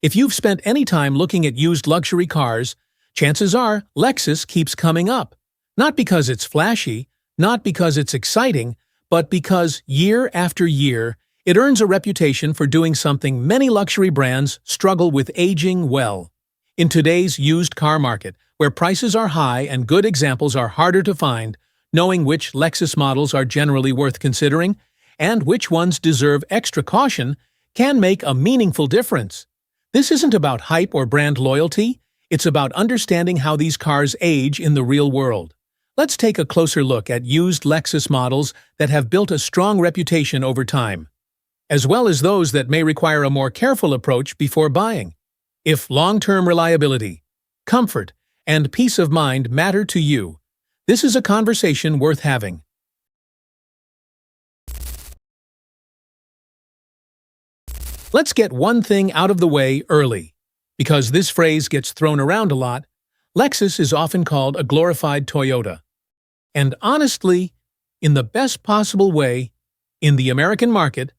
If you've spent any time looking at used luxury cars, chances are Lexus keeps coming up. Not because it's flashy, not because it's exciting, but because year after year, it earns a reputation for doing something many luxury brands struggle with: aging well. In today's used car market, where prices are high and good examples are harder to find, knowing which Lexus models are generally worth considering and which ones deserve extra caution can make a meaningful difference. This isn't about hype or brand loyalty, it's about understanding how these cars age in the real world. Let's take a closer look at used Lexus models that have built a strong reputation over time, as well as those that may require a more careful approach before buying. If long-term reliability, comfort, and peace of mind matter to you, this is a conversation worth having. Let's get one thing out of the way early. Because this phrase gets thrown around a lot, Lexus is often called a glorified Toyota. And honestly, in the best possible way, in the American market,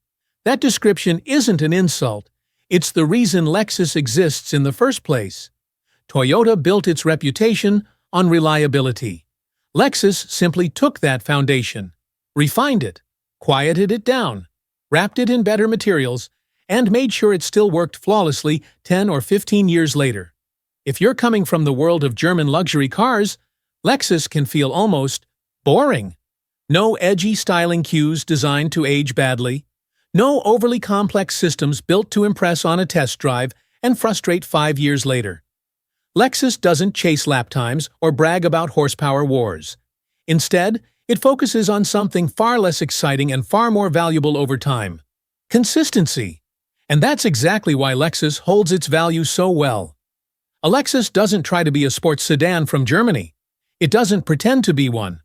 that description isn't an insult. It's the reason Lexus exists in the first place. Toyota built its reputation on reliability. Lexus simply took that foundation, refined it, quieted it down, wrapped it in better materials, and made sure it still worked flawlessly 10 or 15 years later. If you're coming from the world of German luxury cars, Lexus can feel almost boring. No edgy styling cues designed to age badly. No overly complex systems built to impress on a test drive and frustrate 5 years later. Lexus doesn't chase lap times or brag about horsepower wars. Instead, it focuses on something far less exciting and far more valuable over time: consistency. And that's exactly why Lexus holds its value so well. A Lexus doesn't try to be a sports sedan from Germany. It doesn't pretend to be one.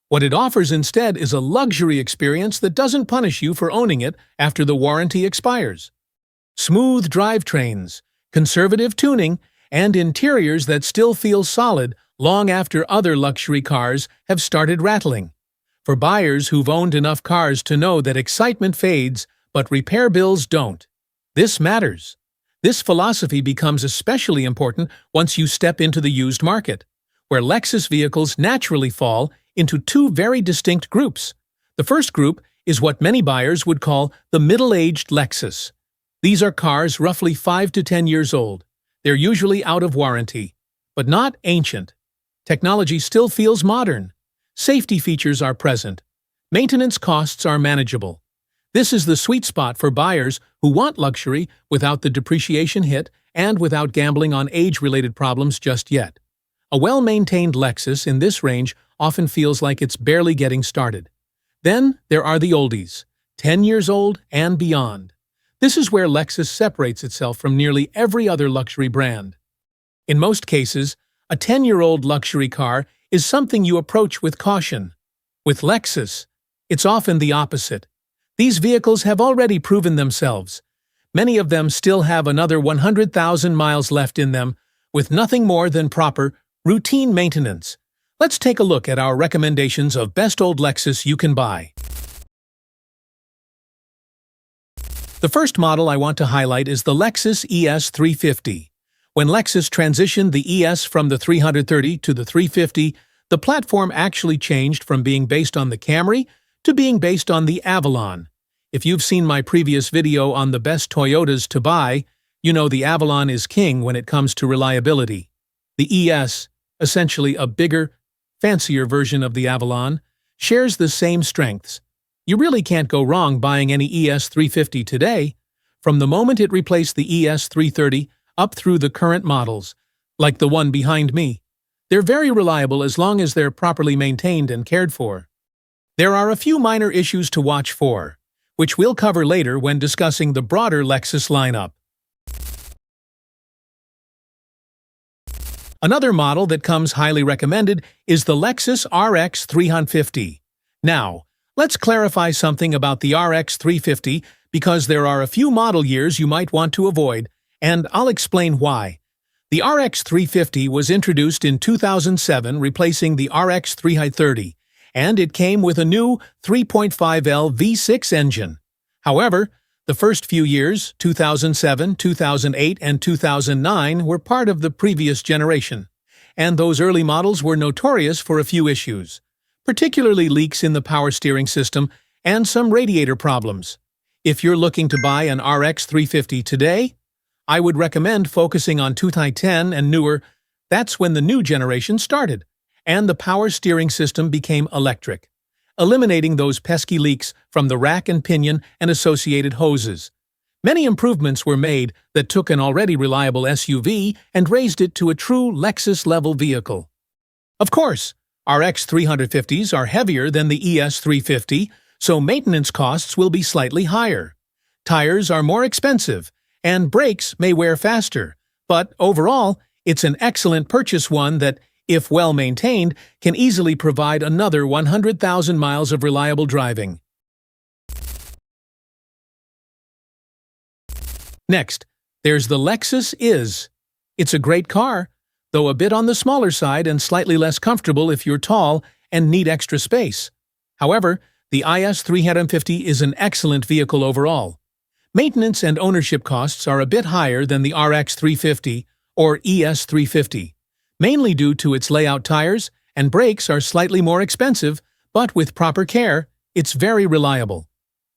What it offers instead is a luxury experience that doesn't punish you for owning it after the warranty expires. Smooth drivetrains, conservative tuning, and interiors that still feel solid long after other luxury cars have started rattling. For buyers who've owned enough cars to know that excitement fades, but repair bills don't, this matters. This philosophy becomes especially important once you step into the used market, where Lexus vehicles naturally fall into two very distinct groups. The first group is what many buyers would call the middle-aged Lexus. These are cars roughly 5 to 10 years old. They're usually out of warranty, but not ancient. Technology still feels modern. Safety features are present. Maintenance costs are manageable. This is the sweet spot for buyers who want luxury without the depreciation hit and without gambling on age-related problems just yet. A well-maintained Lexus in this range often feels like it's barely getting started. Then there are the oldies, 10 years old and beyond. This is where Lexus separates itself from nearly every other luxury brand. In most cases, a 10-year-old luxury car is something you approach with caution. With Lexus, it's often the opposite. These vehicles have already proven themselves. Many of them still have another 100,000 miles left in them, with nothing more than proper, routine maintenance. Let's take a look at our recommendations of best old Lexus you can buy. The first model I want to highlight is the Lexus ES 350. When Lexus transitioned the ES from the 330 to the 350, the platform actually changed from being based on the Camry to being based on the Avalon. If you've seen my previous video on the best Toyotas to buy, you know the Avalon is king when it comes to reliability. The ES, essentially a bigger, fancier version of the Avalon, shares the same strengths. You really can't go wrong buying any ES 350 today, from the moment it replaced the ES 330 up through the current models, like the one behind me. They're very reliable as long as they're properly maintained and cared for. There are a few minor issues to watch for, which we'll cover later when discussing the broader Lexus lineup. Another model that comes highly recommended is the Lexus RX 350. Now, let's clarify something about the RX 350 because there are a few model years you might want to avoid, and I'll explain why. The RX 350 was introduced in 2007, replacing the RX 330. And it came with a new 3.5L V6 engine. However, The first few years, 2007, 2008, and 2009, were part of the previous generation, and those early models were notorious for a few issues, particularly leaks in the power steering system and some radiator problems. If you're looking to buy an RX 350 today, I would recommend focusing on 2010 and newer. That's when the new generation started, and the power steering system became electric, eliminating those pesky leaks from the rack and pinion and associated hoses. Many improvements were made that took an already reliable SUV and raised it to a true Lexus-level vehicle. Of course, RX 350s are heavier than the ES 350, so maintenance costs will be slightly higher. Tires are more expensive, and brakes may wear faster, but overall, it's an excellent purchase, one that, if well maintained, can easily provide another 100,000 miles of reliable driving. Next, there's the Lexus IS. It's a great car, though a bit on the smaller side and slightly less comfortable if you're tall and need extra space. However, the IS 350 is an excellent vehicle overall. Maintenance and ownership costs are a bit higher than the RX 350 or ES 350, mainly due to its layout. Tires and brakes are slightly more expensive, but with proper care, it's very reliable.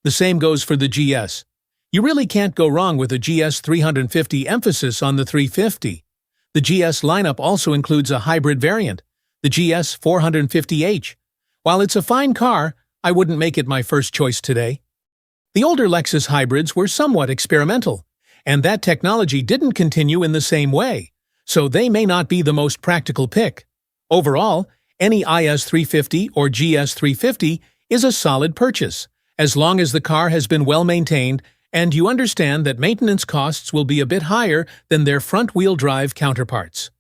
The same goes for the GS. You really can't go wrong with a GS 350. Emphasis on the 350. The GS lineup also includes a hybrid variant, the GS 450h. While it's a fine car, I wouldn't make it my first choice today. The older Lexus hybrids were somewhat experimental, and that technology didn't continue in the same way, so they may not be the most practical pick. Overall, any IS 350 or GS 350 is a solid purchase, as long as the car has been well maintained and you understand that maintenance costs will be a bit higher than their front-wheel drive counterparts.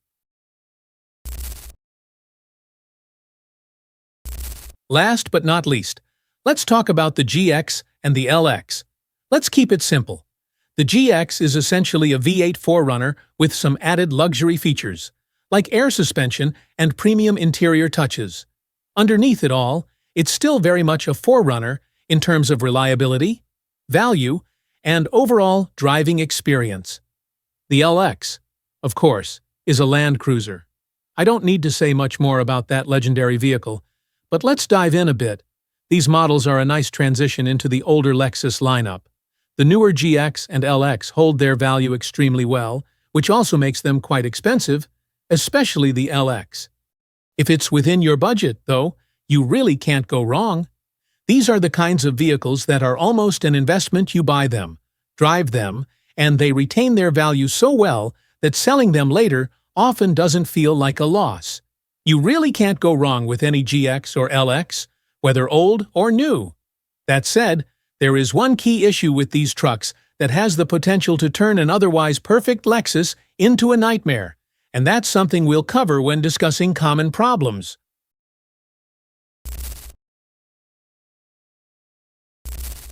Last but not least, let's talk about the GX and the LX. Let's keep it simple. The GX is essentially a V8 4Runner with some added luxury features, like air suspension and premium interior touches. Underneath it all, it's still very much a 4Runner in terms of reliability, value, and overall driving experience. The LX, of course, is a Land Cruiser. I don't need to say much more about that legendary vehicle, but let's dive in a bit. These models are a nice transition into the older Lexus lineup. The newer GX and LX hold their value extremely well, which also makes them quite expensive, especially the LX. If it's within your budget, though, you really can't go wrong. These are the kinds of vehicles that are almost an investment. You buy them, drive them, and they retain their value so well that selling them later often doesn't feel like a loss. You really can't go wrong with any GX or LX, whether old or new. That said, there is one key issue with these trucks that has the potential to turn an otherwise perfect Lexus into a nightmare, and that's something we'll cover when discussing common problems.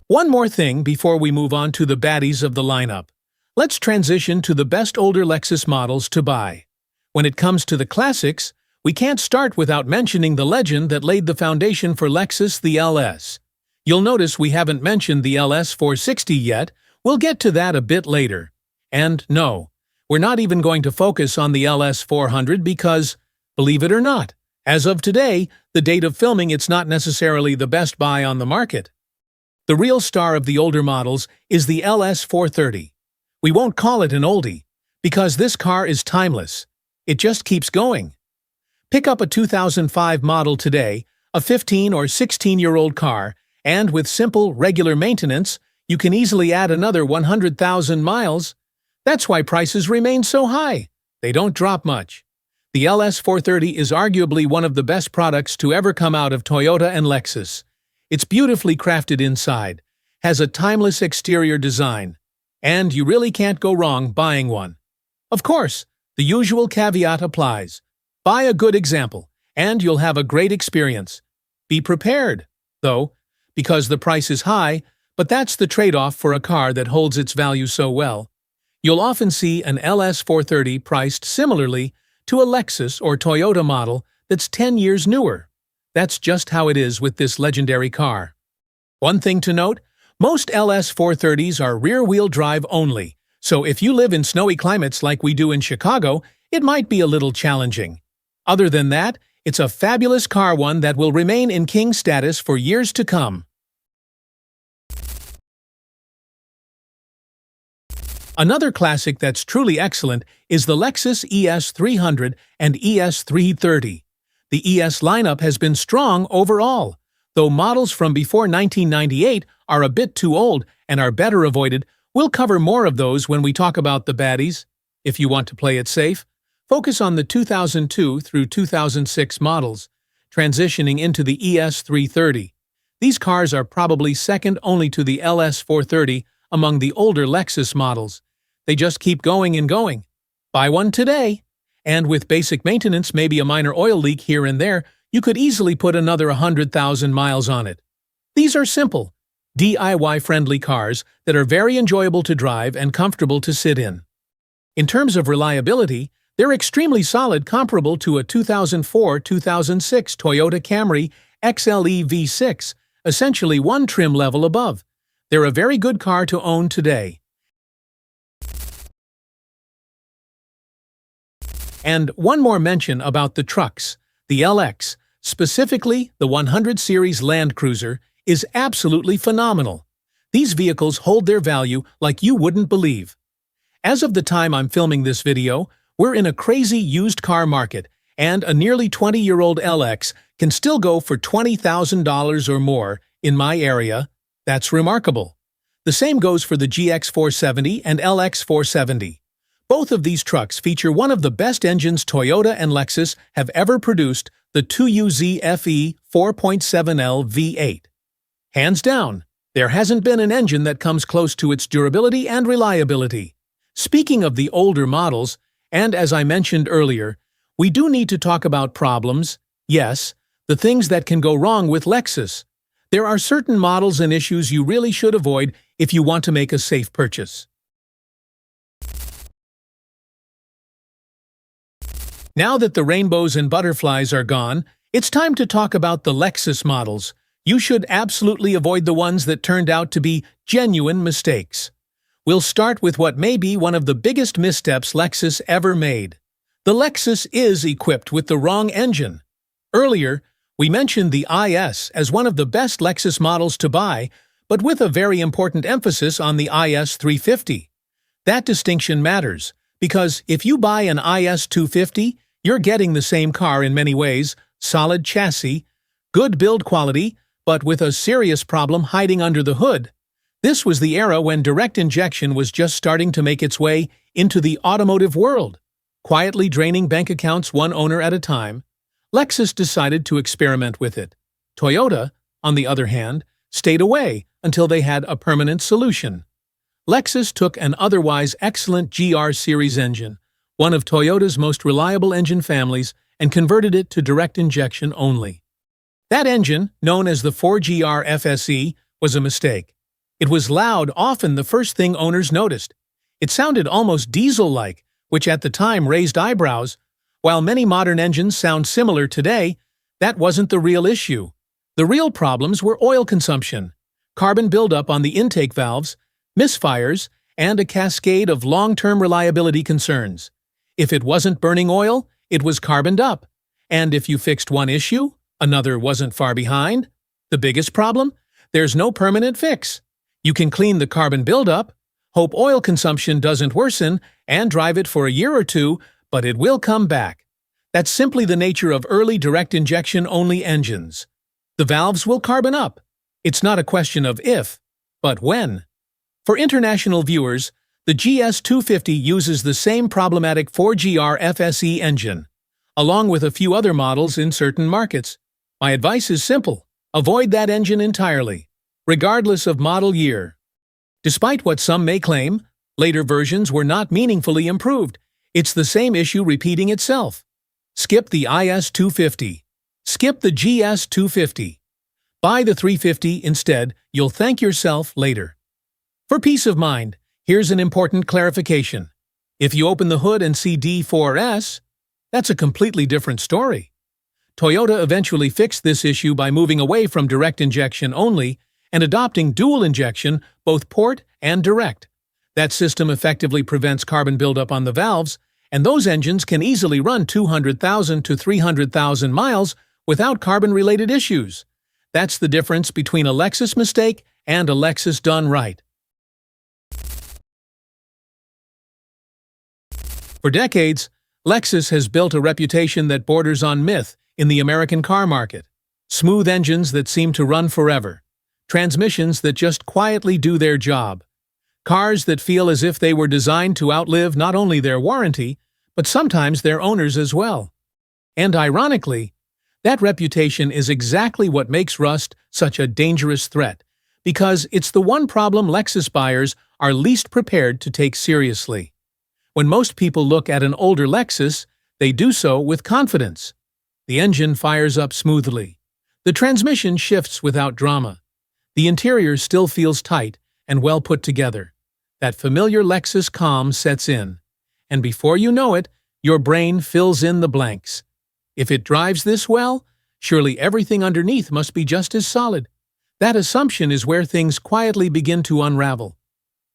One more thing before we move on to the baddies of the lineup. Let's transition to the best older Lexus models to buy. When it comes to the classics, we can't start without mentioning the legend that laid the foundation for Lexus, the LS. You'll notice we haven't mentioned the LS 460 yet. We'll get to that a bit later. And no, we're not even going to focus on the LS 400 because, believe it or not, as of today, the date of filming, it's not necessarily the best buy on the market. The real star of the older models is the LS 430. We won't call it an oldie, because this car is timeless. It just keeps going. Pick up a 2005 model today, a 15 or 16-year-old car, and with simple, regular maintenance, you can easily add another 100,000 miles. That's why prices remain so high. They don't drop much. The LS 430 is arguably one of the best products to ever come out of Toyota and Lexus. It's beautifully crafted inside, has a timeless exterior design, and you really can't go wrong buying one. Of course, the usual caveat applies. Buy a good example, and you'll have a great experience. Be prepared, though, because the price is high, but that's the trade-off for a car that holds its value so well. You'll often see an LS 430 priced similarly to a Lexus or Toyota model that's 10 years newer. That's just how it is with this legendary car. One thing to note, Most LS430s are rear-wheel drive only, so if you live in snowy climates like we do in Chicago, it might be a little challenging. Other than that, it's a fabulous car, one that will remain in king status for years to come. Another classic that's truly excellent is the Lexus ES300 and ES330. The ES lineup has been strong overall, though models from before 1998 are a bit too old and are better avoided. We'll cover more of those when we talk about the baddies. If you want to play it safe, focus on the 2002 through 2006 models, transitioning into the ES330. These cars are probably second only to the LS430 among the older Lexus models. They just keep going and going. Buy one today. And with basic maintenance, maybe a minor oil leak here and there, you could easily put another 100,000 miles on it. These are simple, DIY-friendly cars that are very enjoyable to drive and comfortable to sit in. In terms of reliability, they're extremely solid, comparable to a 2004-2006 Toyota Camry XLE V6, essentially one trim level above. They're a very good car to own today. And one more mention about the trucks. The LX, specifically the 100 Series Land Cruiser, is absolutely phenomenal. These vehicles hold their value like you wouldn't believe. As of the time I'm filming this video, we're in a crazy used car market, and a nearly 20-year-old LX can still go for $20,000 or more in my area. That's remarkable. The same goes for the GX470 and LX470. Both of these trucks feature one of the best engines Toyota and Lexus have ever produced, the 2UZ FE 4.7L V8. Hands down, there hasn't been an engine that comes close to its durability and reliability. Speaking of the older models, and as I mentioned earlier, we do need to talk about problems, yes, the things that can go wrong with Lexus. There are certain models and issues you really should avoid if you want to make a safe purchase. Now that the rainbows and butterflies are gone, it's time to talk about the Lexus models. You should absolutely avoid the ones that turned out to be genuine mistakes. We'll start with what may be one of the biggest missteps Lexus ever made. The Lexus is equipped with the wrong engine. Earlier, we mentioned the IS as one of the best Lexus models to buy, but with a very important emphasis on the IS 350. That distinction matters, because if you buy an IS 250, you're getting the same car in many ways: solid chassis, good build quality, but with a serious problem hiding under the hood. This was the era when direct injection was just starting to make its way into the automotive world. Quietly draining bank accounts one owner at a time, Lexus decided to experiment with it. Toyota, on the other hand, stayed away until they had a permanent solution. Lexus took an otherwise excellent GR Series engine, one of Toyota's most reliable engine families, and converted it to direct injection only. That engine, known as the 4GR FSE, was a mistake. It was loud, often the first thing owners noticed. It sounded almost diesel-like, which at the time raised eyebrows. While many modern engines sound similar today, that wasn't the real issue. The real problems were oil consumption, carbon buildup on the intake valves, misfires, and a cascade of long-term reliability concerns. If it wasn't burning oil, it was carboned up. And if you fixed one issue, another wasn't far behind. The biggest problem? There's no permanent fix. You can clean the carbon buildup, hope oil consumption doesn't worsen, and drive it for a year or two, but it will come back. That's simply the nature of early direct injection-only engines. The valves will carbon up. It's not a question of if, but when. For international viewers, the GS250 uses the same problematic 4GR FSE engine, along with a few other models in certain markets. My advice is simple: avoid that engine entirely, regardless of model year. Despite what some may claim, later versions were not meaningfully improved. It's the same issue repeating itself. Skip the IS250. Skip the GS250. Buy the 350 instead. You'll thank yourself later. For peace of mind, here's an important clarification. If you open the hood and see D4S, that's a completely different story. Toyota eventually fixed this issue by moving away from direct injection only and adopting dual injection, both port and direct. That system effectively prevents carbon buildup on the valves, and those engines can easily run 200,000 to 300,000 miles without carbon-related issues. That's the difference between a Lexus mistake and a Lexus done right. For decades, Lexus has built a reputation that borders on myth in the American car market. Smooth engines that seem to run forever. Transmissions that just quietly do their job. Cars that feel as if they were designed to outlive not only their warranty, but sometimes their owners as well. And ironically, that reputation is exactly what makes rust such a dangerous threat, because it's the one problem Lexus buyers are least prepared to take seriously. When most people look at an older Lexus, they do so with confidence. The engine fires up smoothly. The transmission shifts without drama. The interior still feels tight and well put together. That familiar Lexus calm sets in. And before you know it, your brain fills in the blanks. If it drives this well, surely everything underneath must be just as solid. That assumption is where things quietly begin to unravel.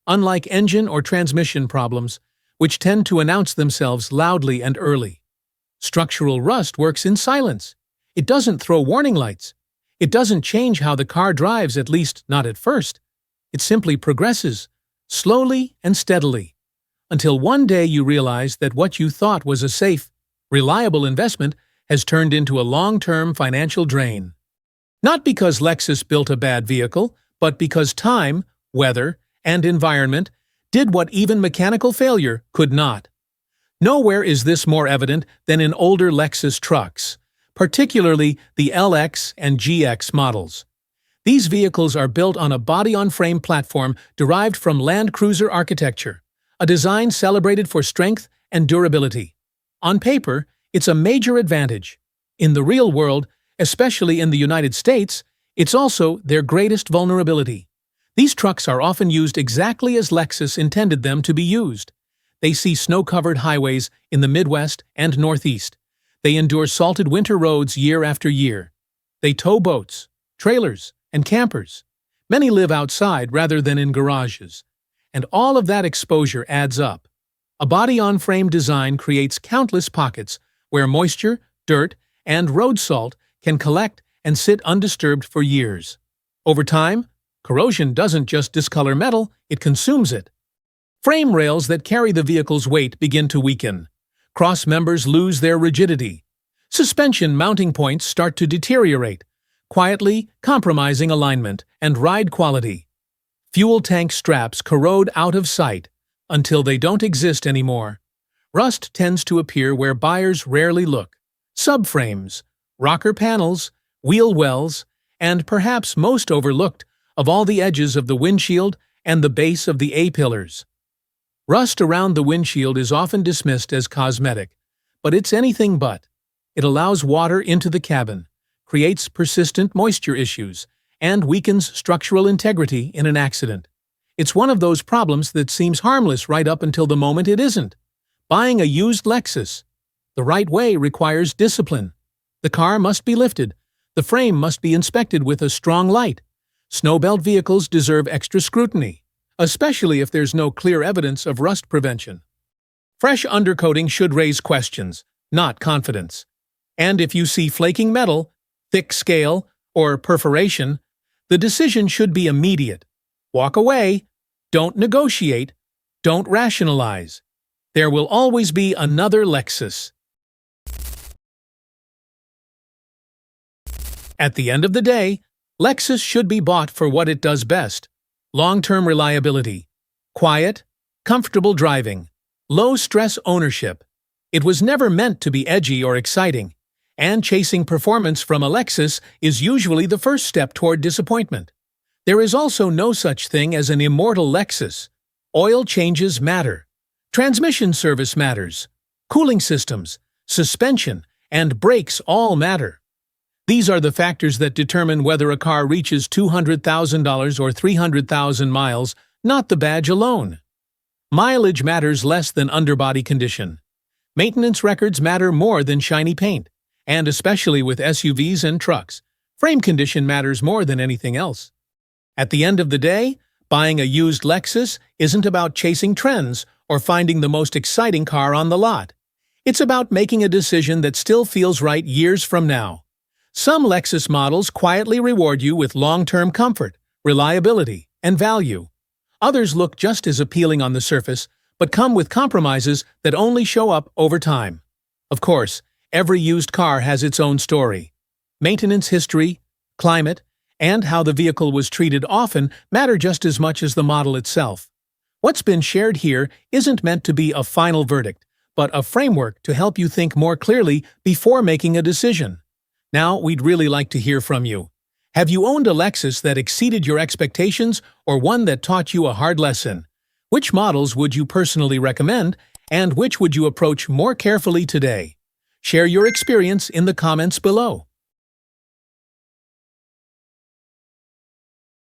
Unlike engine or transmission problems, which tend to announce themselves loudly and early, structural rust works in silence. It doesn't throw warning lights. It doesn't change how the car drives, at least not at first. It simply progresses, slowly and steadily, until one day you realize that what you thought was a safe, reliable investment has turned into a long-term financial drain. Not because Lexus built a bad vehicle, but because time, weather, and environment did what even mechanical failure could not. Nowhere is this more evident than in older Lexus trucks, particularly the LX and GX models. These vehicles are built on a body-on-frame platform derived from Land Cruiser architecture, a design celebrated for strength and durability. On paper, it's a major advantage. In the real world, especially in the United States, it's also their greatest vulnerability. These trucks are often used exactly as Lexus intended them to be used. They see snow-covered highways in the Midwest and Northeast. They endure salted winter roads year after year. They tow boats, trailers, and campers. Many live outside rather than in garages. And all of that exposure adds up. A body-on-frame design creates countless pockets where moisture, dirt, and road salt can collect and sit undisturbed for years. Over time, corrosion doesn't just discolor metal, it consumes it. Frame rails that carry the vehicle's weight begin to weaken. Cross members lose their rigidity. Suspension mounting points start to deteriorate, quietly compromising alignment and ride quality. Fuel tank straps corrode out of sight until they don't exist anymore. Rust tends to appear where buyers rarely look. Subframes, rocker panels, wheel wells, and perhaps most overlooked of all the edges of the windshield and the base of the A-pillars. Rust around the windshield is often dismissed as cosmetic, but it's anything but. It allows water into the cabin, creates persistent moisture issues, and weakens structural integrity in an accident. It's one of those problems that seems harmless right up until the moment it isn't. Buying a used Lexus the right way requires discipline. The car must be lifted. The frame must be inspected with a strong light. Snowbelt vehicles deserve extra scrutiny, especially if there's no clear evidence of rust prevention. Fresh undercoating should raise questions, not confidence. And if you see flaking metal, thick scale, or perforation, the decision should be immediate. Walk away. Don't negotiate. Don't rationalize. There will always be another Lexus. At the end of the day, Lexus should be bought for what it does best: long-term reliability, quiet, comfortable driving, low-stress ownership. It was never meant to be edgy or exciting, and chasing performance from a Lexus is usually the first step toward disappointment. There is also no such thing as an immortal Lexus. Oil changes matter. Transmission service matters. Cooling systems, suspension, and brakes all matter. These are the factors that determine whether a car reaches $200,000 or 300,000 miles, not the badge alone. Mileage matters less than underbody condition. Maintenance records matter more than shiny paint, and especially with SUVs and trucks, frame condition matters more than anything else. At the end of the day, buying a used Lexus isn't about chasing trends or finding the most exciting car on the lot. It's about making a decision that still feels right years from now. Some Lexus models quietly reward you with long-term comfort, reliability, and value. Others look just as appealing on the surface, but come with compromises that only show up over time. Of course, every used car has its own story. Maintenance history, climate, and how the vehicle was treated often matter just as much as the model itself. What's been shared here isn't meant to be a final verdict, but a framework to help you think more clearly before making a decision. Now, we'd really like to hear from you. Have you owned a Lexus that exceeded your expectations or one that taught you a hard lesson? Which models would you personally recommend, and which would you approach more carefully today? Share your experience in the comments below.